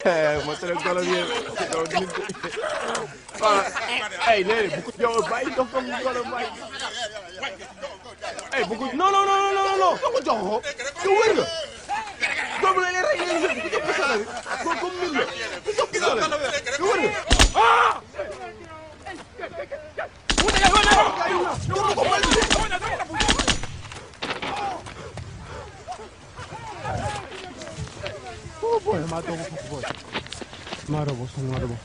ma tere golo bi ay léegi bu ko yow bàyyi dox ko golo bàyyi ay bu ko non non non non non ko jox ko yow wër nga doomu la rek bu jox ko sala bi ko comme mil la bu jox ko sala yow wër nga ah Oh boy, ma dogo boy. Ma robo, sono ma robo.